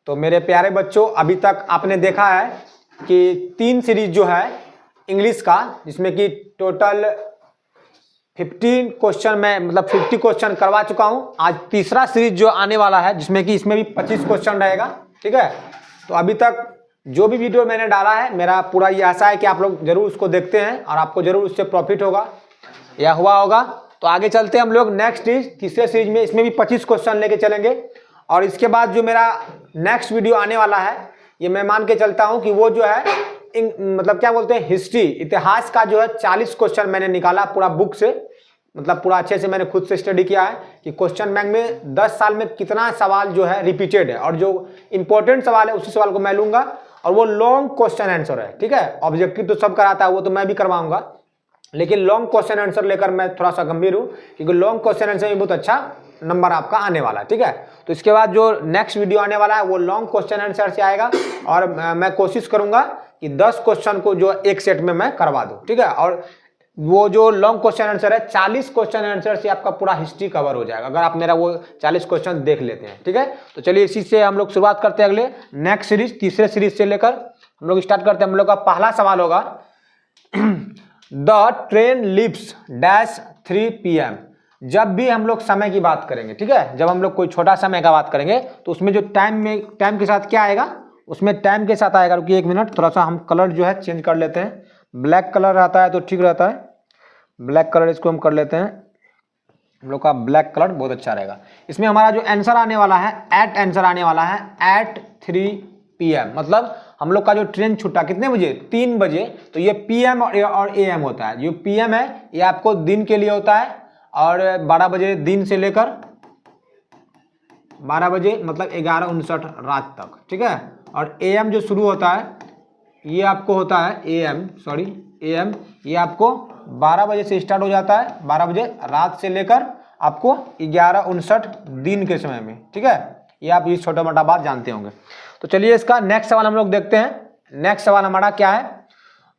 तो मेरे प्यारे बच्चों, अभी तक आपने देखा है कि 3 सीरीज जो है इंग्लिश का, जिसमें कि टोटल 15 क्वेश्चन में मतलब 50 क्वेश्चन करवा चुका हूं। आज तीसरा सीरीज जो आने वाला है, जिसमें कि इसमें भी 25 क्वेश्चन रहेगा। ठीक है, तो अभी तक जो भी वीडियो मैंने डाला है, मेरा पूरा ये आशा है कि आप लोग जरूर उसको देखते हैं और आपको जरूर उससे प्रॉफिट होगा या हुआ होगा। तो आगे चलते हैं हम लोग नेक्स्ट तीसरे सीरीज में। इसमें भी 25 क्वेश्चन लेके चलेंगे और इसके बाद जो मेरा नेक्स्ट वीडियो आने वाला है, ये मैं मान के चलता हूं कि वो जो है मतलब क्या बोलते हैं, हिस्ट्री, इतिहास का जो है 40 क्वेश्चन मैंने निकाला पूरा बुक से, मतलब पूरा अच्छे से मैंने खुद से स्टडी किया है कि क्वेश्चन बैंक में 10 साल में कितना सवाल जो है रिपीटेड है, और जो इंपॉर्टेंट सवाल है उसी सवाल को मैं लूंगा और वो लॉन्ग क्वेश्चन आंसर है। ठीक है, ऑब्जेक्टिव तो सब कराता है, वो तो मैं भी करवाऊंगा, लेकिन लॉन्ग क्वेश्चन आंसर लेकर मैं थोड़ा सा गंभीर हूं, क्योंकि लॉन्ग क्वेश्चन आंसर में बहुत अच्छा नंबर आपका आने वाला है। ठीक है, तो इसके बाद जो नेक्स्ट वीडियो आने वाला है वो लॉन्ग क्वेश्चन आंसर से आएगा और मैं कोशिश करूंगा कि 10 क्वेश्चन को जो एक सेट में मैं करवा दूं। ठीक है, और वो जो लॉन्ग क्वेश्चन आंसर है 40 क्वेश्चन आंसर से आपका पूरा हिस्ट्री कवर हो जाएगा, अगर आप मेरा वो 40 क्वेश्चन देख लेते हैं। ठीक है, तो चलिए इसी से हम लोग शुरुआत करते हैं अगले नेक्स्ट सीरीज, तीसरे सीरीज से लेकर हम लोग स्टार्ट करते हैं। हम लोग का पहला सवाल होगा the train leaves dash 3 PM। जब भी हम लोग समय की बात करेंगे, ठीक है, जब हम लोग कोई छोटा समय का बात करेंगे तो उसमें जो टाइम के साथ क्या आएगा, उसमें टाइम के साथ आएगा। रुकिए एक मिनट, थोड़ा सा हम कलर जो है चेंज कर लेते हैं। ब्लैक कलर आता है तो ठीक रहता है, ब्लैक कलर इसको हम कर लेते हैं। हम लोग का ब्लैक कलर बहुत अच्छा रहेगा। इसमें हमारा जो आंसर आने वाला है आंसर आने वाला है एट 3 PM, मतलब हम लोग का जो ट्रेन छूटा कितने बजे, 3 बजे। तो ये PM और AM होता है। जो PM है ये आपको दिन के लिए होता है और 12 बजे दिन से लेकर 12 बजे मतलब 11:59 रात तक। ठीक है, और AM जो शुरू होता है ये आपको होता है AM, ये आपको 12 बजे से स्टार्ट हो जाता है, 12 बजे रात से लेकर आपको 11:59 दिन के समय में। ठीक है, ये आप ये छोटा मोटा बात जानते होंगे। तो चलिए इसका नेक्स्ट सवाल हम लोग देखते हैं। नेक्स्ट सवाल हमारा क्या है,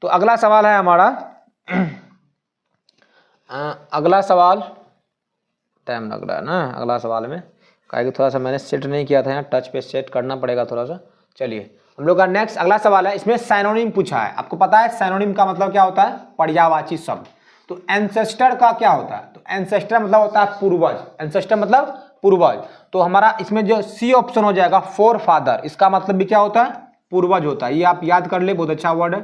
तो अगला सवाल है हमारा अगला सवाल, टाइम लग रहा है ना अगला सवाल में, काहे कि थोड़ा सा मैंने सेट नहीं किया था, यहाँ टच पे सेट करना पड़ेगा थोड़ा सा। चलिए हम लोग का नेक्स्ट अगला सवाल है, इसमें साइनोनिम पूछा है। आपको पता है साइनोनिम का मतलब क्या होता है, पर्यायवाची शब्द। तो एंसेस्टर का क्या होता है, तो एंसेस्टर मतलब होता है पूर्वज, एंसेस्टर मतलब पूर्वज। तो हमारा इसमें जो सी ऑप्शन हो जाएगा फोर फादर, इसका मतलब भी क्या होता है, पूर्वज होता है। ये आप याद कर ले, बहुत अच्छा वर्ड है।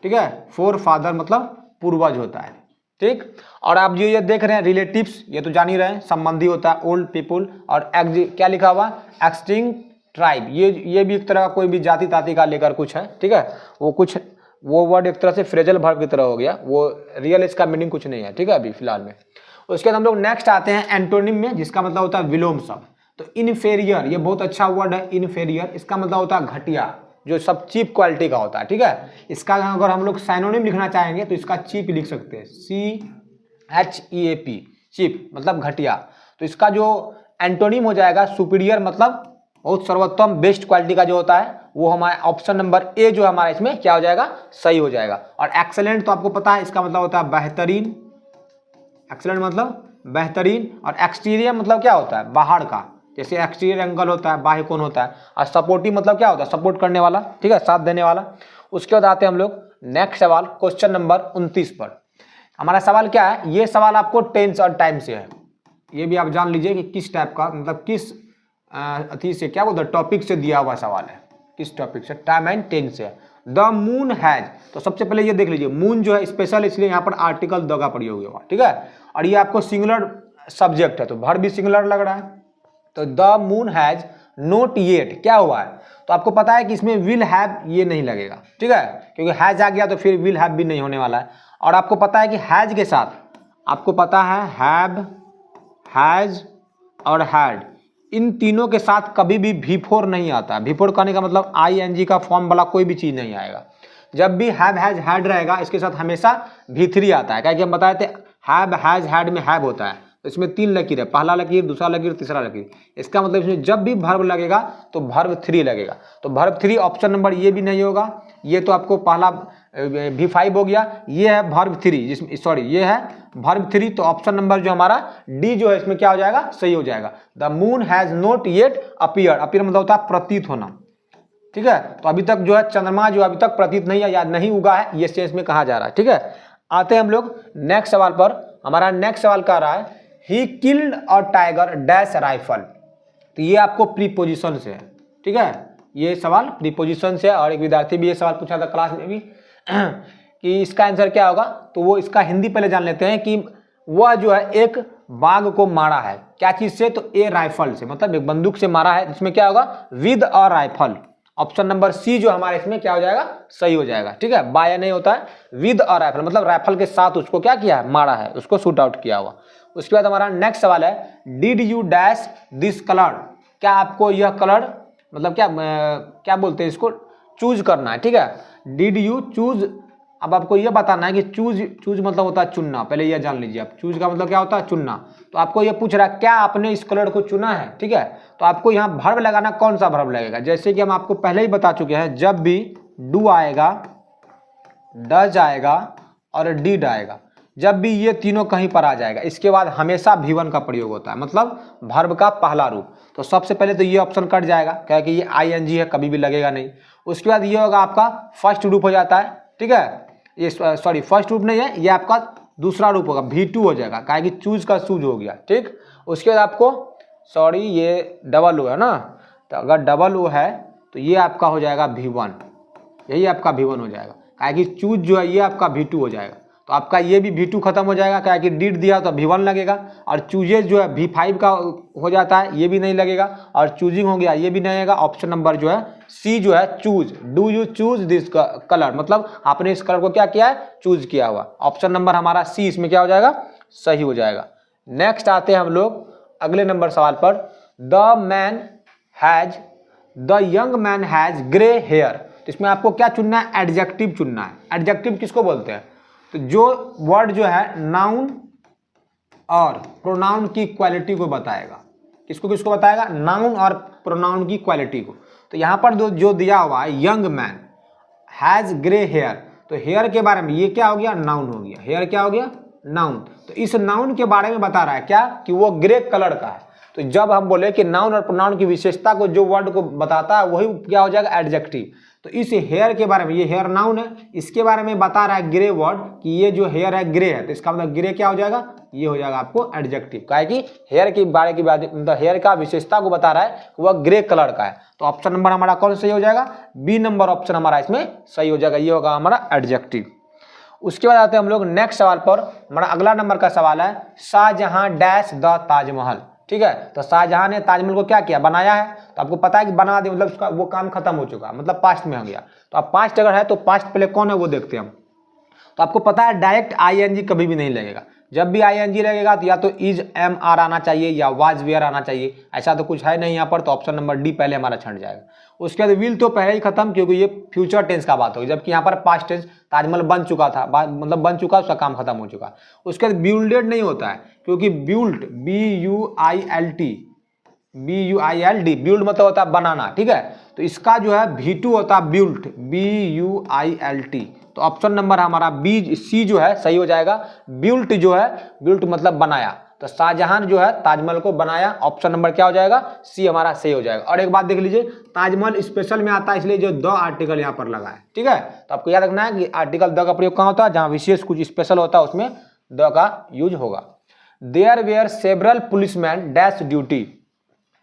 ठीक है, फोर फादर मतलब पूर्वज होता है। ठीक, और आप जो ये देख रहे हैं रिलेटिव्स, ये तो जान ही रहे हैं, संबंधी होता है, ओल्ड पीपुल, और क्या लिखा हुआ एक्सटिंक्ट ट्राइब, ये भी एक तरह का कोई भी जाति ताति का लेकर कुछ है। ठीक है, वो वर्ड एक तरह से फ्रेजल वर्ब की तरह हो गया, वो रियल इसका मीनिंग कुछ नहीं है। ठीक है, अभी फिलहाल में। उसके बाद हम लोग नेक्स्ट आते हैं एंटोनिम में, जिसका मतलब होता है विलोम शब्द। तो इनफेरियर, ये बहुत अच्छा वर्ड है इनफेरियर, इसका मतलब होता है घटिया, जो सब चीप क्वालिटी का होता है। ठीक है, इसका अगर हम लोग साइनोनिम लिखना चाहेंगे तो इसका चीप लिख सकते हैं, CHEAP, चीप मतलब घटिया। तो इसका जो एंटोनिम हो जाएगा सुपीरियर, मतलब बहुत सर्वोत्तम, बेस्ट क्वालिटी का जो होता है, वो हमारा ऑप्शन नंबर ए जो हमारा इसमें क्या हो जाएगा, सही हो जाएगा। और एक्सेलेंट तो आपको पता है इसका मतलब होता है बेहतरीन, एक्सेलेंट मतलब बेहतरीन। और एक्सटीरियर मतलब क्या होता है, बाहर का, जैसे एक्सटीरियर एंगल होता है, बाह्य कोण होता है। और सपोर्टिव मतलब क्या होता है, सपोर्ट करने वाला। ठीक है, साथ देने वाला। उसके बाद आते हैं हम लोग नेक्स्ट सवाल, क्वेश्चन नंबर 29 पर। हमारा सवाल क्या है, ये सवाल आपको टेंस और टाइम से है। ये भी आप जान लीजिए कि किस टाइप का, मतलब किस अथी से, क्या बोलते हैं, टॉपिक से दिया हुआ सवाल है, किस टॉपिक से, टाइम एंड टेंस से। द मून हैज, तो सबसे पहले ये देख लीजिए, मून जो है स्पेशल, इसलिए यहाँ पर आर्टिकल द का प्रयोग हुआ। ठीक है, और ये आपको सिंगुलर सब्जेक्ट है, तो वर्ब भी सिंगुलर लग रहा है। तो the moon has not yet, क्या हुआ है, तो आपको पता है कि इसमें विल हैव ये नहीं लगेगा। ठीक है, क्योंकि हैज आ गया तो फिर विल हैव भी नहीं होने वाला है। और आपको पता है कि हैज के साथ आपको पता है हैव, हैज और हैड, इन तीनों के साथ कभी भी V4 नहीं आता। V4 कहने का मतलब ING का फॉर्म वाला कोई भी चीज नहीं आएगा। जब भी हैव, हैज, हैड रहेगा, इसके साथ हमेशा V3 आता है, क्या कि हम बताए थे हैव, हैज, हैड में हैव होता है, तो इसमें 3 लकीर है, पहला लकीर, दूसरा लकीर, तीसरा लकीर। इसका मतलब इसमें जब भी वर्ब लगेगा तो वर्ब 3 लगेगा। तो वर्ब 3 ऑप्शन नंबर ये भी नहीं होगा, ये तो आपको पहला V5 हो गया, ये है वर्ब 3, जिसमें सॉरी ये है वर्ब 3, तो ऑप्शन नंबर जो हमारा डी जो है इसमें क्या हो जाएगा, सही हो जाएगा। The moon has not yet appear, appear मतलब होता है प्रतीत होना, ठीक है। तो अभी तक जो है चंद्रमा जो अभी तक प्रतीत नहीं है या नहीं उगा है, ये सेंस में कहा जा रहा है, ठीक है। आते हैं हम लोग नेक्स्ट सवाल पर। हमारा नेक्स्ट सवाल कह रहा है he killed a tiger dash rifle, तो ये आपको प्रीपोजिशन से है, ठीक है। ये सवाल प्रीपोजिशन से है और एक विद्यार्थी भी ये सवाल पूछा था क्लास में भी कि इसका आंसर क्या होगा, तो वो इसका हिंदी पहले जान लेते हैं कि वह जो है एक बाघ को मारा है, क्या चीज से, तो ए राइफल से, मतलब एक बंदूक से मारा है, इसमें क्या होगा with a rifle. Option number C जो हमारे इसमें क्या हो जाएगा, सही हो जाएगा, ठीक है। बाय नहीं होता है, विद अ राइफल मतलब राइफल के साथ उसको क्या किया है, मारा है, उसको शूट आउट किया हुआ। उसके बाद हमारा नेक्स्ट सवाल है did you dash this colour, क्या आपको यह कलर मतलब क्या बोलते हैं इसको, चूज करना है, ठीक है। डिड यू चूज, अब आपको यह बताना है कि चूज मतलब होता है चुनना, पहले यह जान लीजिए आप, चूज का मतलब क्या होता है, चुनना। तो आपको यह पूछ रहा है क्या आपने इस कलर को चुना है, ठीक है। तो आपको यहाँ वर्ब लगाना, कौन सा वर्ब लगेगा, जैसे कि हम आपको पहले ही बता चुके हैं, जब भी डू आएगा, डज आएगा और डिड आएगा, जब भी ये तीनों कहीं पर आ जाएगा, इसके बाद हमेशा V1 का प्रयोग होता है, मतलब वर्ब का पहला रूप। तो सबसे पहले तो ये ऑप्शन कट जाएगा, क्योंकि ये ING है, कभी भी लगेगा नहीं। उसके बाद ये होगा आपका फर्स्ट रूप हो जाता है, ठीक है। ये सॉरी फर्स्ट रूप नहीं है, ये आपका दूसरा रूप होगा, V2 हो जाएगा, क्या कि चूज का चूज हो गया, ठीक। उसके बाद आपको सॉरी ये डबल ओ है ना, तो अगर डबल ओ है तो ये आपका हो जाएगा V1, यही आपका V1 हो जाएगा, क्या कि चूज जो है ये आपका V2 हो जाएगा। तो आपका ये भी V2 खत्म हो जाएगा, क्या कि डिड दिया तो V1 लगेगा, और चूजेज जो है V5 का हो जाता है, ये भी नहीं लगेगा, और चूजिंग हो गया, ये भी नहीं आएगा। ऑप्शन नंबर जो है सी जो है choose, do you choose this colour, मतलब आपने इस कलर को क्या किया है, चूज किया हुआ। ऑप्शन नंबर हमारा सी इसमें क्या हो जाएगा, सही हो जाएगा। नेक्स्ट आते हैं हम लोग अगले नंबर सवाल पर। The young man has grey hair, तो इसमें आपको क्या चुनना है, एडजेक्टिव चुनना है। एडजेक्टिव किसको बोलते हैं, तो जो वर्ड जो है नाउन और प्रोनाउन की क्वालिटी को बताएगा, किसको किसको बताएगा, नाउन और प्रोनाउन की क्वालिटी को। तो यहाँ पर जो दिया हुआ है young man has grey hair, तो हेयर के बारे में ये क्या हो गया, नाउन हो गया, हेयर क्या हो गया, नाउन। तो इस नाउन के बारे में बता रहा है क्या, कि वो ग्रे कलर का है। तो जब हम बोले कि नाउन और प्रोनाउन की विशेषता को जो वर्ड को बताता है वही क्या हो जाएगा, एडजेक्टिव। तो इस हेयर के बारे में, ये हेयर नाउन है, इसके बारे में बता रहा है ग्रे वर्ड, कि ये जो हेयर है ग्रे है, तो इसका मतलब ग्रे क्या हो जाएगा, ये हो जाएगा आपको एडजेक्टिव, क्या है कि हेयर के बारे की बात, मतलब हेयर का विशेषता को बता रहा है वह ग्रे कलर का है। तो ऑप्शन नंबर हमारा कौन सही हो जाएगा, बी नंबर ऑप्शन हमारा इसमें सही हो जाएगा, ये होगा हमारा एडजेक्टिव। उसके बाद आते हैं हम लोग नेक्स्ट सवाल पर। हमारा अगला नंबर का सवाल है शाहजहां डैश द ताजमहल, ठीक है। तो शाहजहां ने ताजमहल को क्या किया, बनाया है। तो आपको पता है कि बना दे मतलब उसका वो काम खत्म हो चुका, मतलब पास्ट में हो गया। तो अब पास्ट अगर है तो पास्ट पहले कौन है वो देखते हैं हम। तो आपको पता है डायरेक्ट ING कभी भी नहीं लगेगा, जब भी ING लगेगा तो या तो इज एम आर आना चाहिए या वाज वेयर आना चाहिए, ऐसा तो कुछ है नहीं यहाँ पर। तो ऑप्शन नंबर डी पहले हमारा छंट जाएगा। उसके बाद विल तो पहले ही खत्म, क्योंकि ये फ्यूचर टेंस का बात होगी, जबकि यहाँ पर पास्ट टेंस, ताजमहल बन चुका था, मतलब बन चुका, उसका काम खत्म हो चुका। उसके बाद बिल्डेड नहीं होता है, क्योंकि बिल्ड BUILD बिल्ड मतलब होता है बनाना, ठीक है। तो इसका जो है V2 होता है बिल्ट, BUILT। तो ऑप्शन नंबर हमारा बी सी जो है सही हो जाएगा। बिल्ट जो है, बिल्ट मतलब बनाया, तो शाहजहां जो है ताजमहल को बनाया, ऑप्शन नंबर क्या हो जाएगा, सी हमारा सही हो जाएगा। और एक बात देख लीजिए, ताजमहल स्पेशल में आता है, इसलिए जो द आर्टिकल यहाँ पर लगा है, ठीक है। तो आपको याद रखना है कि आर्टिकल द का प्रयोग कहाँ होता है, जहाँ विशेष कुछ स्पेशल होता है उसमें द का यूज होगा। There were several policeman dash duty,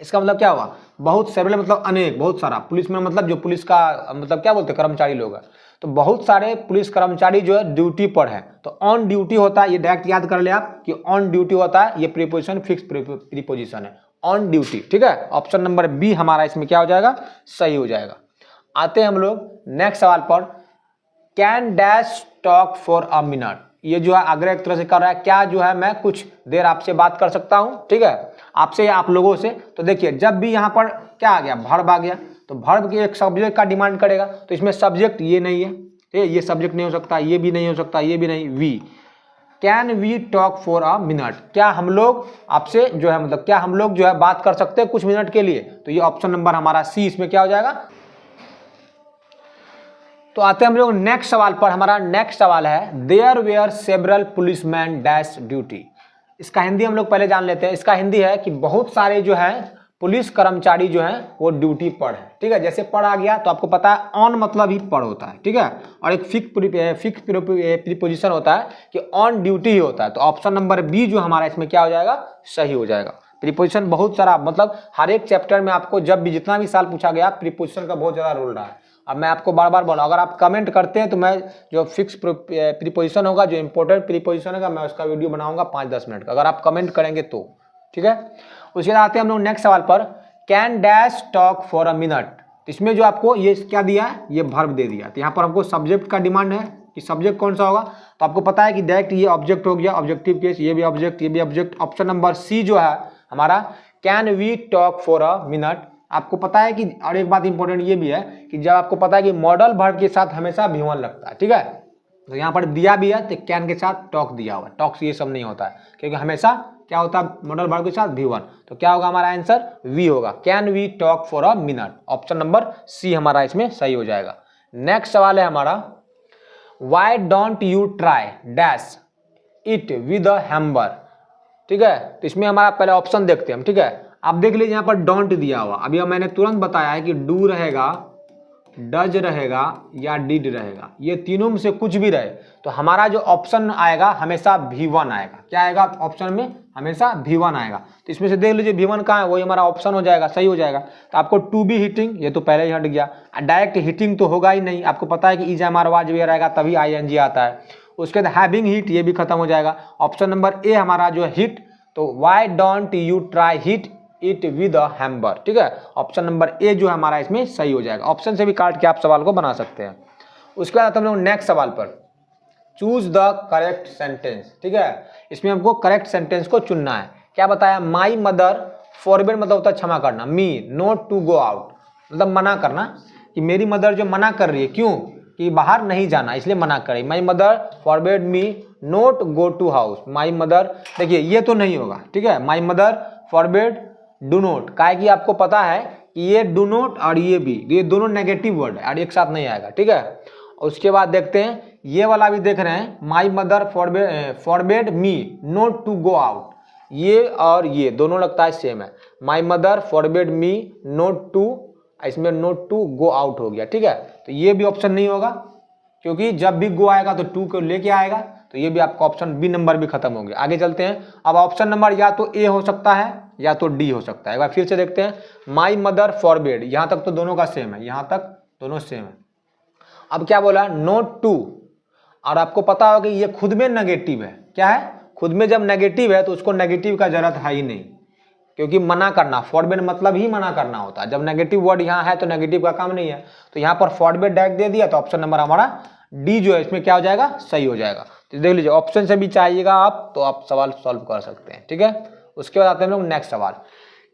इसका मतलब क्या हुआ, बहुत सेवरल मतलब अनेक, बहुत सारा, पुलिसमैन मतलब जो पुलिस का मतलब क्या बोलते हैं, कर्मचारी लोग हैं। तो बहुत सारे पुलिस कर्मचारी जो है ड्यूटी पर है। तो ऑन ड्यूटी होता है, ये डायरेक्ट याद कर ले आप कि ऑन ड्यूटी होता है, ये प्रीपोजिशन फिक्स प्रीपोजिशन है, ऑन ड्यूटी, ठीक है। ऑप्शन नंबर बी हमारा इसमें क्या हो जाएगा, सही हो जाएगा। आते हैं हम लोग नेक्स्ट सवाल पर। Can dash talk for a minute, ये जो है आग्रह एक तरह से कर रहा है, क्या जो है मैं कुछ देर आपसे बात कर सकता हूं, ठीक है, आपसे या आप लोगों से। तो देखिए जब भी यहाँ पर क्या आ गया, वर्ब आ गया, तो वर्ब के एक सब्जेक्ट का डिमांड करेगा। तो इसमें सब्जेक्ट ये नहीं है, ये सब्जेक्ट नहीं हो सकता, ये भी नहीं हो सकता, ये भी नहीं, we. Can we talk for a minute, क्या हम लोग आपसे जो है मतलब क्या हम लोग जो है बात कर सकते हैं कुछ मिनट के लिए। तो ये ऑप्शन नंबर हमारा सी इसमें क्या हो जाएगा, तो आते हैं हम लोग नेक्स्ट सवाल पर। हमारा नेक्स्ट सवाल है there were several policeman dash duty. इसका हिंदी हम लोग पहले जान लेते हैं। इसका हिंदी है कि बहुत सारे जो है पुलिस कर्मचारी जो है वो ड्यूटी पर है। ठीक है, जैसे पर आ गया तो आपको पता है ऑन मतलब ही पर होता है। ठीक है, और एक फिक्स प्रीपोजिशन होता है कि ऑन ड्यूटी ही होता है। तो ऑप्शन नंबर बी जो हमारा इसमें क्या हो जाएगा, सही हो जाएगा। प्रीपोजिशन बहुत सारा, मतलब हर एक चैप्टर में आपको जब भी जितना भी साल पूछा गया प्रीपोजिशन का बहुत ज़्यादा रोल रहा है। अब मैं आपको बार बार बोला, अगर आप कमेंट करते हैं तो मैं जो फिक्स प्रीपोजिशन होगा, जो इंपॉर्टेंट प्रीपोजिशन होगा, मैं उसका वीडियो बनाऊंगा 5-10 मिनट का, अगर आप कमेंट करेंगे तो। ठीक है, उसके बाद आते हैं हम लोग नेक्स्ट सवाल पर। Can dash talk for a minute. इसमें जो आपको ये क्या दिया है, ये वर्ब दे दिया। तो यहाँ पर हमको सब्जेक्ट का डिमांड है कि सब्जेक्ट कौन सा होगा। तो आपको पता है कि डायरेक्ट ये ऑब्जेक्ट हो गया, ऑब्जेक्टिव केस, ये भी ऑब्जेक्ट, ये भी ऑब्जेक्ट। ऑप्शन नंबर सी जो है हमारा can we talk for a minute. आपको पता है कि, और एक बात इंपॉर्टेंट ये भी है कि जब आपको पता है कि मॉडल वर्ब के साथ हमेशा V1 लगता है। ठीक है, तो यहाँ पर दिया भी है तो कैन के साथ टॉक दिया हुआ है। टॉक से ये सब नहीं होता है, क्योंकि हमेशा क्या होता है मॉडल वर्ब के साथ V1। तो क्या होगा हमारा आंसर, वी होगा। Can we talk for a minute. Option number C हमारा इसमें सही हो जाएगा। नेक्स्ट सवाल है हमारा why don't you try dash it with a hammer. ठीक है, तो इसमें हमारा पहले ऑप्शन देखते हैं हम। ठीक है, आप देख लीजिए यहाँ पर डोंट दिया हुआ। अभी मैंने तुरंत बताया है कि डू रहेगा, डज रहेगा या डिड रहेगा, ये तीनों में से कुछ भी रहे तो हमारा जो ऑप्शन आएगा हमेशा V1 आएगा। क्या आएगा ऑप्शन में, हमेशा V1 आएगा। तो इसमें से देख लीजिए V1 कहाँ है, वही हमारा ऑप्शन हो जाएगा, सही हो जाएगा। तो आपको टू बी हिटिंग, ये तो पहले ही हट गया। डायरेक्ट हिटिंग तो होगा ही नहीं, आपको पता है कि is am are was were आएगा तभी ING आता है। उसके बाद हैविंग हिट, ये भी खत्म हो जाएगा। ऑप्शन नंबर ए हमारा जो है हिट, तो why don't you try hit it with a hammer. ठीक है, ऑप्शन नंबर ए जो है हमारा इसमें सही हो जाएगा। ऑप्शन से भी काट के आप सवाल को बना सकते हैं। उसके बाद हम लोग नेक्स्ट सवाल पर, चूज द करेक्ट सेंटेंस। ठीक है, इसमें हमको करेक्ट सेंटेंस को चुनना है। क्या बताया, माई मदर फॉरबिड मतलब होता है क्षमा करना, me not to go out मतलब मना करना, कि मेरी मदर जो मना कर रही है, क्यों, कि बाहर नहीं जाना इसलिए मना कर रही। My mother forbid me not go to house. My mother, देखिए ये तो नहीं होगा। ठीक है, my mother forbid do not, काहे कि आपको पता है कि ये डू नोट और ये भी, ये दोनों नेगेटिव वर्ड है और एक साथ नहीं आएगा। ठीक है, उसके बाद देखते हैं ये वाला भी देख रहे हैं, my mother forbid me not to go out, ये और ये दोनों लगता है सेम है। My mother forbid me not to, इसमें नॉट टू गो आउट हो गया। ठीक है, तो ये भी ऑप्शन नहीं होगा, क्योंकि जब भी गो आएगा तो टू को लेके आएगा, तो ये भी आपका ऑप्शन बी नंबर भी खत्म हो गया। आगे चलते हैं। अब ऑप्शन नंबर या तो ए हो सकता है या तो डी हो सकता है। एक बार फिर से देखते हैं, माई मदर फॉरबिड, यहाँ तक तो दोनों का सेम है, यहाँ तक दोनों सेम है। अब क्या बोला, नोट टू, और आपको पता होगा कि ये खुद में नेगेटिव है। क्या है, खुद में जब नेगेटिव है तो उसको नेगेटिव का जरूरत है ही नहीं, क्योंकि मना करना, फॉरबिड मतलब ही मना करना होता है। जब नेगेटिव वर्ड यहाँ है तो नेगेटिव का काम नहीं है, तो यहाँ पर फॉरबिड डायरेक्ट दे दिया, तो ऑप्शन नंबर हमारा डी जो है इसमें क्या हो जाएगा, सही हो जाएगा। तो देख लीजिए, ऑप्शन से भी चाहिएगा आप तो आप सवाल सॉल्व कर सकते हैं। ठीक है, उसके बाद आते हैं हम लोग नेक्स्ट सवाल।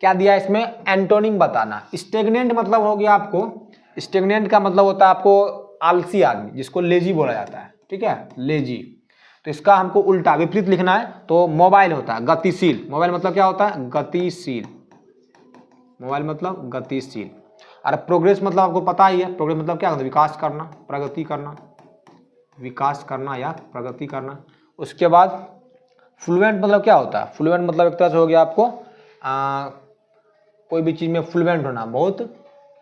क्या दिया है इसमें, एंटोनिम बताना। स्टेगनेंट मतलब हो गया आपको, स्टेगनेंट का मतलब होता है आपको आलसी आदमी, जिसको लेजी बोला जाता है। ठीक है, लेजी, तो इसका हमको उल्टा विपरीत लिखना है। तो मोबाइल होता है गतिशील। मोबाइल मतलब क्या होता है, गतिशील। मोबाइल मतलब गतिशील। और प्रोग्रेस मतलब आपको पता ही है, प्रोग्रेस मतलब क्या होता है, विकास करना, प्रगति करना, विकास करना या प्रगति करना। उसके बाद फ्लुएंट मतलब क्या होता है, फ्लुएंट मतलब एक तरह से हो गया आपको कोई भी चीज़ में फ्लुएंट होना, बहुत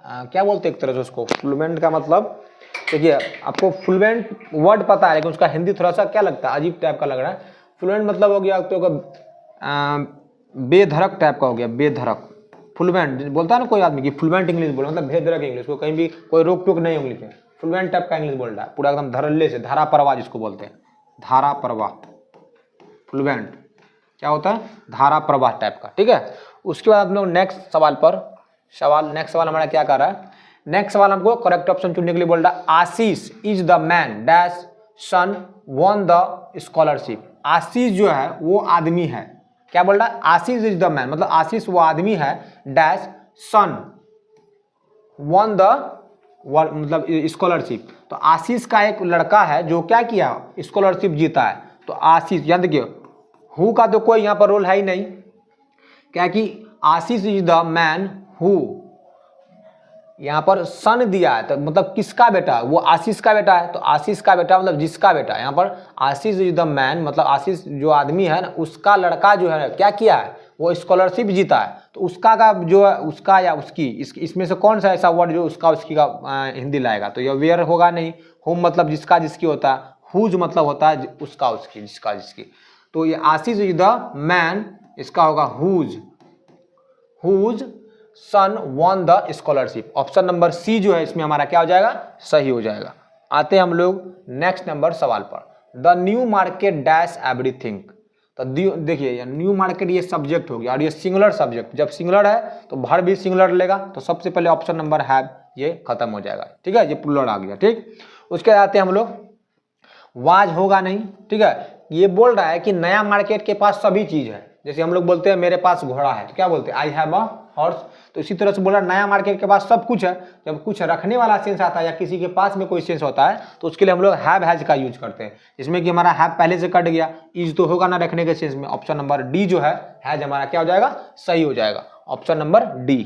क्या बोलते हैं एक तरह से उसको, फ्लुएंट का मतलब, देखिए आपको फ्लुएंट वर्ड पता है लेकिन उसका हिंदी थोड़ा सा क्या लगता है, अजीब टाइप का लग रहा है। फ्लुएंट मतलब हो गया तो बेधड़क टाइप का हो गया, बेधड़क। फ्लुएंट बोलता है ना कोई आदमी की फ्लुएंट इंग्लिश बोला, मतलब बेधड़क इंग्लिश, को कहीं भी कोई रोक टोक नहीं इंग्लिश में, फ्लुएंट टाइप का इंग्लिश बोल रहा है, पूरा एकदम धड़ल्ले से, धारा प्रवाह जिसको बोलते हैं, धारा प्रवाह। फ्लुएंट क्या होता है, धारा प्रवाह टाइप का। ठीक है, उसके बाद हम लोग नेक्स्ट सवाल पर, नेक्स्ट सवाल हमारा क्या कर रहा है, नेक्स्ट सवाल हमको करेक्ट ऑप्शन चुनने के लिए बोल रहा है, Ashish is the man dash son won the scholarship. Ashish जो है वो आदमी है, क्या बोल रहा है, आशीष इज द मैन मतलब आशीष वो आदमी है, डैश सन वॉन द मतलब स्कॉलरशिप। तो आशीष का एक लड़का है जो क्या किया, स्कॉलरशिप जीता है। तो आशीष, याद देखिए हु का तो कोई यहाँ पर रोल है ही नहीं, क्या कि आशीष इज द मैन हु यहाँ पर सन दिया है तो मतलब किसका बेटा, वो आशीष का बेटा है, तो आशीष का बेटा मतलब जिसका बेटा। यहाँ पर आशीष इज द मैन, मतलब आशीष जो आदमी है ना, उसका लड़का जो है क्या किया है, वो स्कॉलरशिप जीता है। तो उसका का जो है, उसका या उसकी, इसमें से कौन सा ऐसा वर्ड जो उसका उसकी का हिंदी लाएगा, तो ये वेयर होगा नहीं। होम मतलब जिसका जिसकी होता है, हुज मतलब होता है उसका उसकी, जिसका जिसकी। तो ये आशीष इज द मैन, इसका होगा whose, whose son won the scholarship. Option number C जो है इसमें हमारा क्या हो जाएगा, सही हो जाएगा। आते हैं हम लोग नेक्स्ट नंबर सवाल पर। The new market dash everything. तो देखिए न्यू मार्केट ये सब्जेक्ट हो गया और ये सिंगुलर सब्जेक्ट, जब सिंगुलर है तो भर भी सिंगुलर लेगा, तो सबसे पहले ऑप्शन नंबर हैव ये खत्म हो जाएगा, ठीक है, ये प्लूरल आ गया। ठीक, उसके बाद आते हैं हम लोग, वाज होगा नहीं, ठीक है। ये बोल रहा है कि नया मार्केट के पास सभी चीज है, जैसे हम लोग बोलते हैं मेरे पास घोड़ा है, तो क्या बोलते हैं, आई हैव अ हॉर्स। तो इसी तरह से बोल रहा है नया मार्केट के पास सब कुछ है। जब कुछ रखने वाला सेंस आता है या किसी के पास में कोई सेंस होता है तो उसके लिए हम लोग हैव हैज का यूज करते हैं, जिसमें कि हमारा हैव पहले से कट गया, इज तो होगा ना रखने के सेंस में। ऑप्शन नंबर डी जो है हैज हमारा क्या हो जाएगा, सही हो जाएगा, ऑप्शन नंबर डी।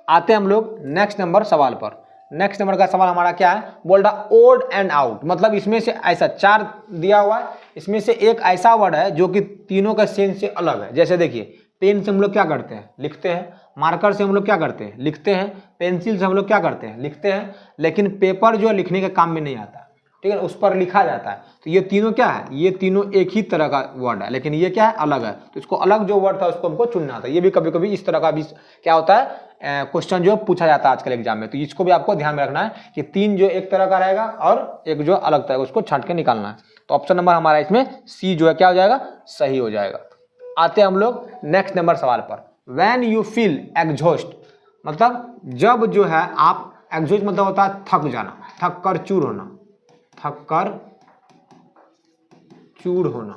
आते हैं हम लोग नेक्स्ट नंबर सवाल पर। नेक्स्ट नंबर का सवाल हमारा क्या है, बोल रहा ओड एंड आउट, मतलब इसमें से ऐसा 4 दिया हुआ है, इसमें से एक ऐसा वर्ड है जो कि तीनों का सेंस से अलग है। जैसे देखिए पेन से हम लोग क्या करते हैं, लिखते हैं, मार्कर से हम लोग क्या करते हैं, लिखते हैं, पेंसिल से हम लोग क्या करते हैं, लिखते हैं, लेकिन पेपर जो है लिखने के काम में नहीं आता, ठीक है, उस पर लिखा जाता है। तो ये तीनों क्या है, ये तीनों एक ही तरह का वर्ड है, लेकिन ये क्या है, अलग है। तो इसको अलग जो वर्ड था उसको हमको चुनना था। ये भी कभी कभी इस तरह का भी क्या होता है, क्वेश्चन जो पूछा जाता है आजकल एग्जाम में। तो इसको भी आपको ध्यान में रखना है कि 3 जो एक तरह का रहेगा और एक जो अलग तरह का, उसको छांट के निकालना है। तो ऑप्शन नंबर हमारा इसमें सी जो है क्या हो जाएगा, सही हो जाएगा। आते हैं हम लोग नेक्स्ट नंबर सवाल पर। व्हेन यू फील एग्जॉस्ट, मतलब जब जो है आप, एग्जॉस्ट मतलब होता है थक जाना, थक कर चूर होना, थक कर चूर होना,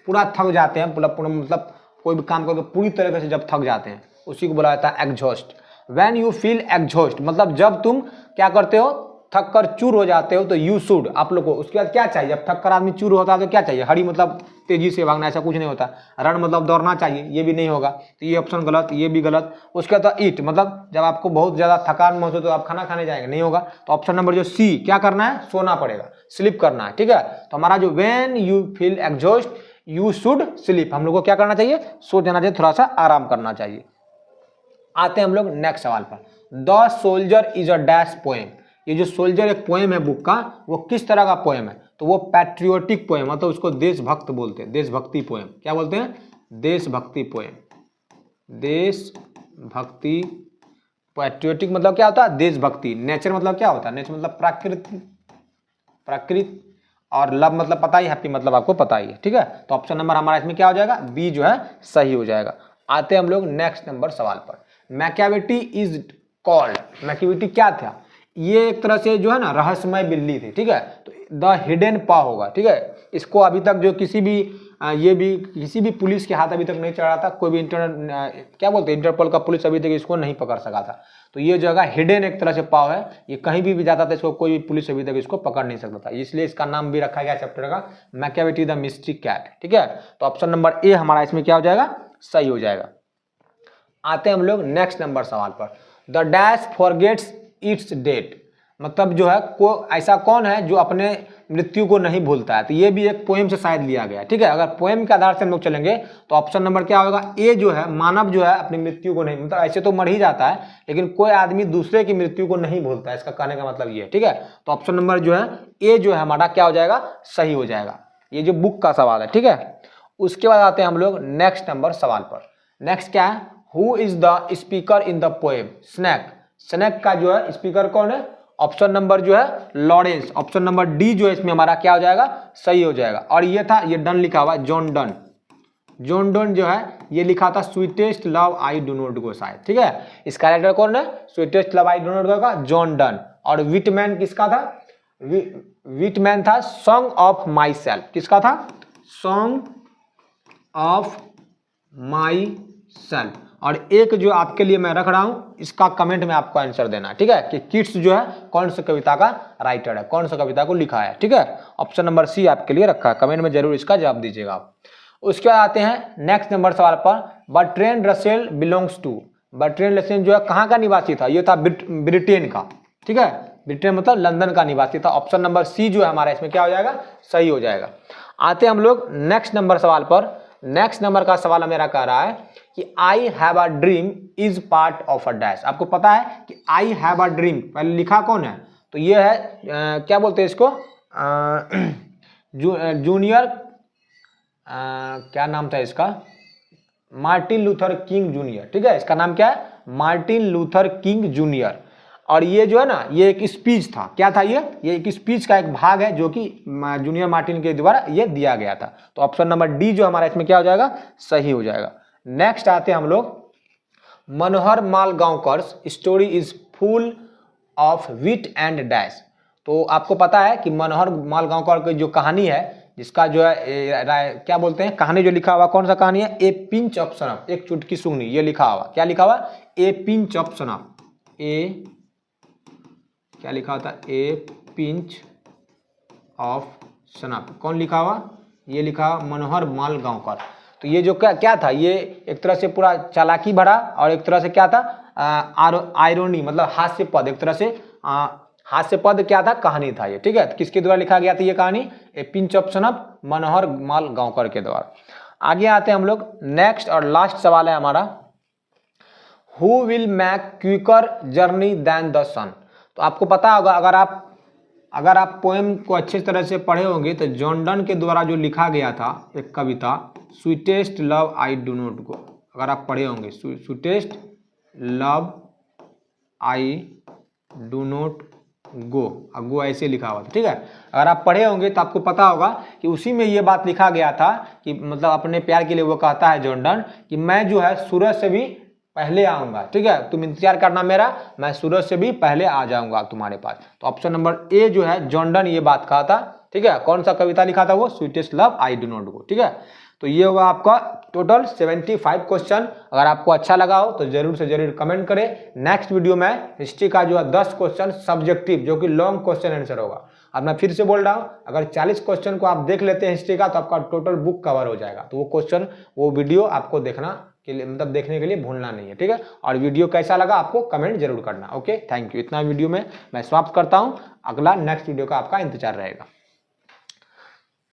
पूरा थक जाते हैं, पूरा मतलब कोई भी काम करके पूरी तरीके से जब थक जाते हैं उसी को बोला जाता है exhaust. When you feel exhaust मतलब जब तुम क्या करते हो, थक कर चूर हो जाते हो। तो यू शुड, आप लोग को उसके बाद क्या चाहिए, जब थक कर आदमी चूर होता है तो क्या चाहिए, हरी मतलब तेजी से भागना, ऐसा कुछ नहीं होता। रन मतलब दौड़ना चाहिए, ये भी नहीं होगा, तो ये ऑप्शन गलत, ये भी गलत। उसके बाद ईट मतलब जब आपको बहुत ज्यादा थकान महसूस हो तो आप खाना खाने जाएंगे, नहीं होगा। तो ऑप्शन नंबर जो सी, क्या करना है, सोना पड़ेगा, स्लीप करना है, ठीक है। तो हमारा जो when you feel exhaust you should sleep, हम लोग को क्या करना चाहिए, सो जाना चाहिए, थोड़ा सा आराम करना चाहिए। आते हैं हम लोग नेक्स्ट सवाल पर। The soldier is a dash poem, ये जो सोल्जर एक पोएम है बुक का, वो किस तरह का पोएम है, तो वो पैट्रियोटिक पोएम, मतलब उसको देशभक्त बोलते हैं, देशभक्ति पोएम, क्या बोलते हैं, देशभक्ति पोएम, देशभक्ति। पैट्रियोटिक मतलब क्या होता है, देशभक्ति। नेचर मतलब क्या होता है, नेचर मतलब प्रकृति, प्रकृति, और लव मतलब पता ही, हैप्पी मतलब आपको पता ही है, ठीक है। तो ऑप्शन नंबर हमारा इसमें क्या हो जाएगा, बी जो है सही हो जाएगा। आते हैं हम लोग नेक्स्ट नंबर सवाल पर। मैकियावेली इज कॉल्ड, मैकियावेली क्या था, ये एक तरह से जो है ना रहस्यमय बिल्ली थी, ठीक है। तो द हिडन पा होगा, ठीक है। इसको अभी तक जो किसी भी पुलिस के हाथ अभी तक नहीं चढ़ा था, कोई भी क्या बोलते हैं, इंटरपोल का पुलिस अभी तक इसको नहीं पकड़ सका था। तो ये जगह हिडन एक तरह से पाव है, ये कहीं भी जाता था, इसको कोई भी पुलिस अभी तक इसको पकड़ नहीं सकता था, इसलिए इसका नाम भी रखा गया चैप्टर का मैकियावेली द मिस्ट्री कैट, ठीक है। तो ऑप्शन नंबर ए हमारा इसमें क्या हो जाएगा, सही हो जाएगा। आते हैं हम लोग नेक्स्ट नंबर सवाल पर। The dash forgets its date, मतलब जो है ऐसा कौन है जो अपने मृत्यु को नहीं भूलता है। तो ये भी एक पोएम से शायद लिया गया है, ठीक है। अगर पोएम के आधार से हम लोग चलेंगे तो ऑप्शन नंबर क्या होगा, ए जो है, मानव जो है अपनी मृत्यु को नहीं, मतलब ऐसे तो मर ही जाता है लेकिन कोई आदमी दूसरे की मृत्यु को नहीं भूलता है, इसका कहने का मतलब ये है, ठीक है। तो ऑप्शन नंबर जो है ए जो है हमारा क्या हो जाएगा, सही हो जाएगा। ये जो बुक का सवाल है, ठीक है। उसके बाद आते हैं हम लोग नेक्स्ट नंबर सवाल पर। नेक्स्ट क्या है, who is the speaker in the poem snake, snake का जो है स्पीकर कौन है, ऑप्शन नंबर जो है लॉरेंस, ऑप्शन नंबर डी जो है इसमें हमारा क्या हो जाएगा, सही हो जाएगा। और ये था, ये डन लिखा हुआ है, जॉन डन, जॉन डन जो है ये लिखा था sweetest love I do not गो शायद, ठीक है। इसका राइटर कौन है, sweetest love I do not गो का जॉन डन। और विटमैन किसका था, विटमैन था सॉन्ग ऑफ माई सेल्फ, किसका था, सॉन्ग ऑफ माई सेल्फ। और एक जो आपके लिए मैं रख रहा हूं, इसका कमेंट में आपको आंसर देना है, ठीक है, कि किड्स जो है कौन सी कविता का राइटर है, कौन सा कविता को लिखा है, ठीक है। ऑप्शन नंबर सी आपके लिए रखा है, कमेंट में जरूर इसका जवाब दीजिएगा आप। उसके बाद आते हैं नेक्स्ट नंबर सवाल पर। Bertrand Russell belongs to, Bertrand Russell जो है कहाँ का निवासी था, ये था ब्रिटेन का, ठीक है, ब्रिटेन मतलब लंदन का निवासी था। ऑप्शन नंबर सी जो है हमारा इसमें क्या हो जाएगा, सही हो जाएगा। आते हम लोग नेक्स्ट नंबर सवाल पर। नेक्स्ट नंबर का सवाल मेरा कह रहा है कि I have a dream is part of a dash. आपको पता है कि आई हैव अ ड्रीम पहले लिखा कौन है, तो ये है क्या बोलते हैं इसको, जूनियर क्या नाम था इसका, मार्टिन लूथर किंग जूनियर, ठीक है, इसका नाम क्या है, मार्टिन लूथर किंग जूनियर। और ये जो है ना, ये एक स्पीच था, क्या था ये एक स्पीच का एक भाग है जो कि जूनियर मार्टिन के द्वारा ये दिया गया था। तो ऑप्शन नंबर डी जो हमारा इसमें क्या हो जाएगा, सही हो जाएगा। नेक्स्ट आते हैं हम लोग, Manohar Malgonkar story is full of wit and dash. तो आपको पता है कि मनोहर माल गांवकर की जो कहानी है, जिसका जो है क्या बोलते हैं, कहानी जो लिखा हुआ कौन सा कहानी है, ए पिंच ऑफ सनफ, एक चुटकी सुगनी, ये लिखा हुआ, क्या लिखा हुआ, ए पिंच ऑफ सनफ, ए क्या लिखा होता है, ए पिंच ऑफ सनफ, कौन लिखा हुआ, ये लिखा हुआ मनोहर माल गांवकर। तो ये जो क्या था, ये एक तरह से पूरा चालाकी भरा और एक तरह से क्या था, आयरोनी मतलब हास्य पद, एक तरह से हास्य पद क्या था, कहानी था ये, ठीक है। तो किसके द्वारा लिखा गया था ये कहानी, ए पिंच ऑफ सनफ, मनोहर माल गांवकर के द्वारा। आगे आते हैं हम लोग, नेक्स्ट और लास्ट सवाल है हमारा, who will make quicker journey than the sun. तो आपको पता होगा, अगर आप पोएम को अच्छे तरह से पढ़े होंगे तो जॉन डन के द्वारा जो लिखा गया था एक कविता, sweetest love I do not go, अगर आप पढ़े होंगे, sweetest love I do not go, go ऐसे लिखा हुआ था, ठीक है। अगर आप पढ़े होंगे तो आपको पता होगा कि उसी में ये बात लिखा गया था कि मतलब अपने प्यार के लिए वो कहता है जॉन डन कि मैं जो है सूरज से भी पहले आऊंगा, ठीक है, तुम इंतजार करना मेरा, मैं सूरज से भी पहले आ जाऊंगा तुम्हारे पास। तो ऑप्शन नंबर ए जो है, जॉन डन ये बात कहा था, ठीक है। कौन सा कविता लिखा था वो, sweetest love I do not गो, ठीक है। तो ये होगा आपका टोटल 75 क्वेश्चन। अगर आपको अच्छा लगा हो तो जरूर से जरूर कमेंट करें। नेक्स्ट वीडियो में हिस्ट्री का जो है 10 क्वेश्चन सब्जेक्टिव, जो कि लॉन्ग क्वेश्चन आंसर होगा। अब मैं फिर से बोल रहा हूँ, अगर 40 क्वेश्चन को आप देख लेते हैं हिस्ट्री का तो आपका टोटल बुक कवर हो जाएगा। तो वो क्वेश्चन, वो वीडियो आपको देखना के लिए, मतलब देखने के लिए भूलना नहीं है, ठीक है। और वीडियो कैसा लगा आपको कमेंट जरूर करना। Okay, thank you. इतना वीडियो में मैं समाप्त करता हूँ, अगला नेक्स्ट वीडियो का आपका इंतजार रहेगा।